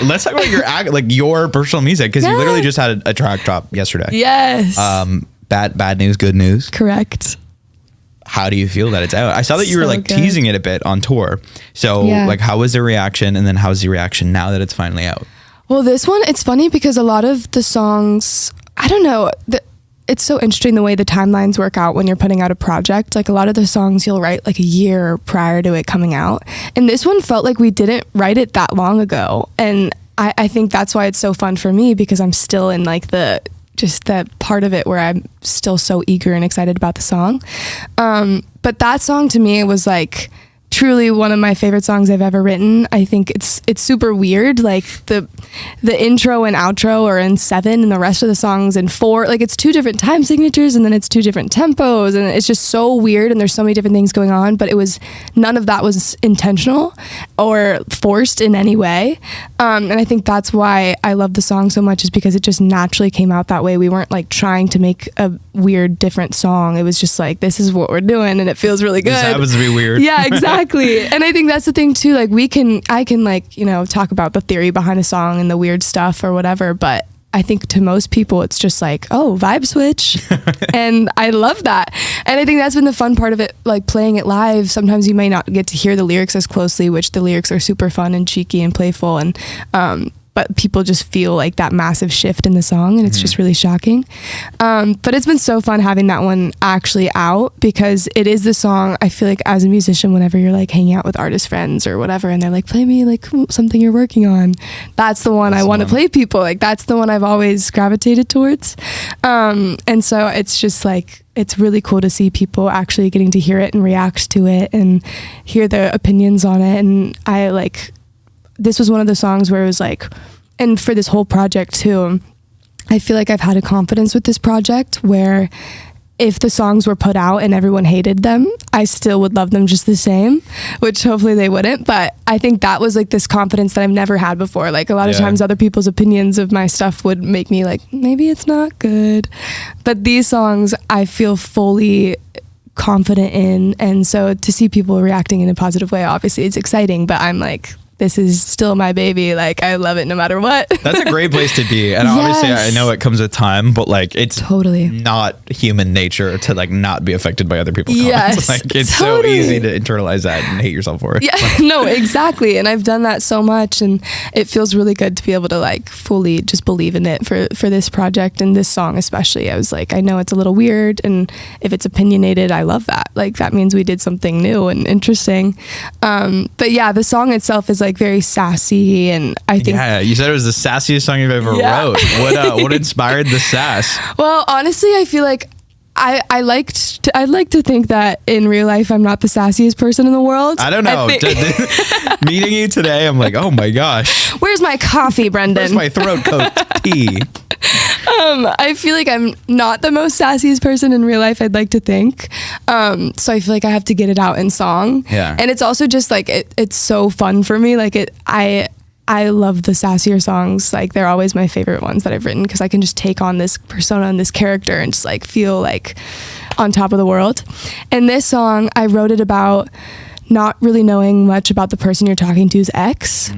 Let's talk about your personal music, because you literally just had a track drop yesterday. Yes. Bad news, good news. Correct. How do you feel that it's out? I saw that you were like teasing it a bit on tour. So like, how was the reaction? And then how's the reaction now that it's finally out? Well, this one, it's funny because a lot of the songs, I don't know, it's so interesting the way the timelines work out when you're putting out a project. Like a lot of the songs you'll write like a year prior to it coming out. And this one felt like we didn't write it that long ago. And I think that's why it's so fun for me, because I'm still in like just that part of it where I'm still so eager and excited about the song. But that song to me was like truly one of my favorite songs I've ever written. I think it's super weird. Like the intro and outro are in 7 and the rest of the songs in 4. Like it's 2 different time signatures and then it's 2 different tempos, and it's just so weird, and there's so many different things going on, but none of that was intentional or forced in any way. And I think that's why I love the song so much, is because it just naturally came out that way. We weren't like trying to make a weird different song. It was just like, this is what we're doing and it feels really good. This happens to be weird. Yeah, exactly. And I think that's the thing too. Like I can like, talk about the theory behind a song and the weird stuff or whatever, but I think to most people it's just like, oh, vibe switch. And I love that. And I think that's been the fun part of it, like playing it live. Sometimes you may not get to hear the lyrics as closely, which the lyrics are super fun and cheeky and playful, and but people just feel like that massive shift in the song, and it's just really shocking. But it's been so fun having that one actually out, because it is the song I feel like as a musician, whenever you're like hanging out with artist friends or whatever, and they're like, play me like something you're working on, that's the one I want to play people. Like that's the one I've always gravitated towards. And so it's just like, it's really cool to see people actually getting to hear it and react to it and hear their opinions on it. And this was one of the songs where it was like, and for this whole project too, I feel like I've had a confidence with this project where if the songs were put out and everyone hated them, I still would love them just the same, which hopefully they wouldn't. But I think that was like this confidence that I've never had before. Like a lot of times other people's opinions of my stuff would make me like, maybe it's not good. But these songs I feel fully confident in. And so to see people reacting in a positive way, obviously it's exciting, but I'm like, this is still my baby. Like I love it no matter what. That's a great place to be. And obviously I know it comes with time, but like it's totally not human nature to like not be affected by other people's comments. Like it's so easy to internalize that and hate yourself for it. Yeah, no, exactly. And I've done that so much, and it feels really good to be able to like fully just believe in it for this project and this song especially. I was like, I know it's a little weird, and if it's opinionated, I love that. Like that means we did something new and interesting. But yeah, the song itself is like very sassy, and I think you said it was the sassiest song you've ever wrote. What inspired the sass? Well, honestly, I feel like I'd like to think that in real life I'm not the sassiest person in the world. I don't know. Meeting you today, I'm like, oh my gosh. Where's my coffee, Brendan? Where's my throat coat tea? I feel like I'm not the most sassiest person in real life, I'd like to think. So I feel like I have to get it out in song. Yeah. And it's also just like, it's so fun for me. Like I love the sassier songs. Like they're always my favorite ones that I've written, because I can just take on this persona and this character and just like feel like on top of the world. And this song, I wrote it about not really knowing much about the person you're talking to's ex.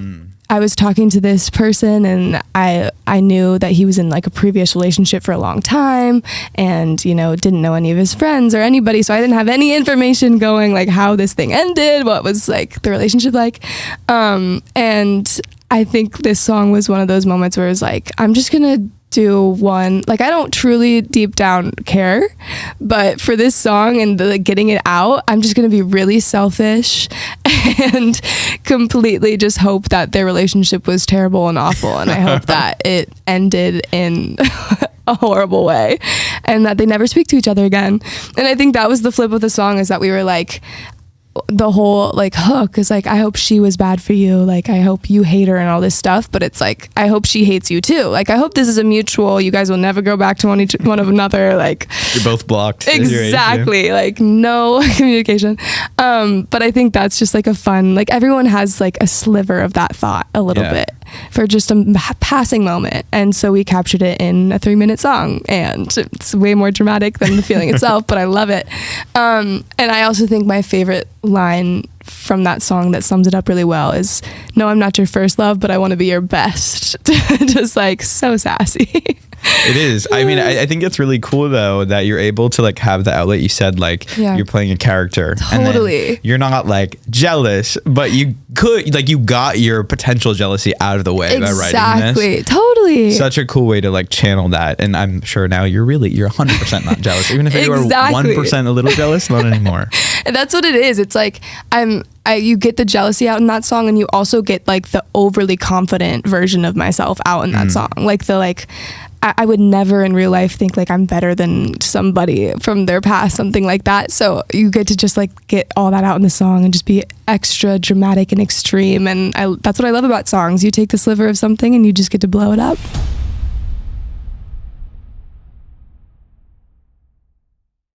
I was talking to this person, and I knew that he was in like a previous relationship for a long time, and didn't know any of his friends or anybody, so I didn't have any information going like how this thing ended, what was like the relationship like. And I think this song was one of those moments where it was like, I'm just gonna do one, like I don't truly deep down care, but for this song and the getting it out, I'm just gonna be really selfish and completely just hope that their relationship was terrible and awful, and I hope that it ended in a horrible way and that they never speak to each other again. And I think that was the flip of the song, is that we were like, the whole like hook is like, I hope she was bad for you, like I hope you hate her and all this stuff, but it's like, I hope she hates you too. Like I hope this is a mutual, you guys will never go back to one of another, like you're both blocked. Exactly. Like no communication. But I think that's just like a fun, like everyone has like a sliver of that thought a little bit for just a passing moment, and so we captured it in a 3-minute song, and it's way more dramatic than the feeling itself, but I love it. And I also think my favorite line from that song that sums it up really well is, no, I'm not your first love, but I want to be your best. Just like so sassy. It is. I mean, I think it's really cool though that you're able to like have the outlet. You said like you're playing a character. Totally. And you're not like jealous, but you could like you got your potential jealousy out of the way by writing this. Totally. Such a cool way to like channel that. And I'm sure now you're 100% not jealous. Even if you are 1% a little jealous, not anymore. And that's what it is. It's like you get the jealousy out in that song, and you also get like the overly confident version of myself out in that song. Like I would never in real life think like I'm better than somebody from their past, something like that. So you get to just like get all that out in the song and just be extra dramatic and extreme. And that's what I love about songs. You take the sliver of something and you just get to blow it up.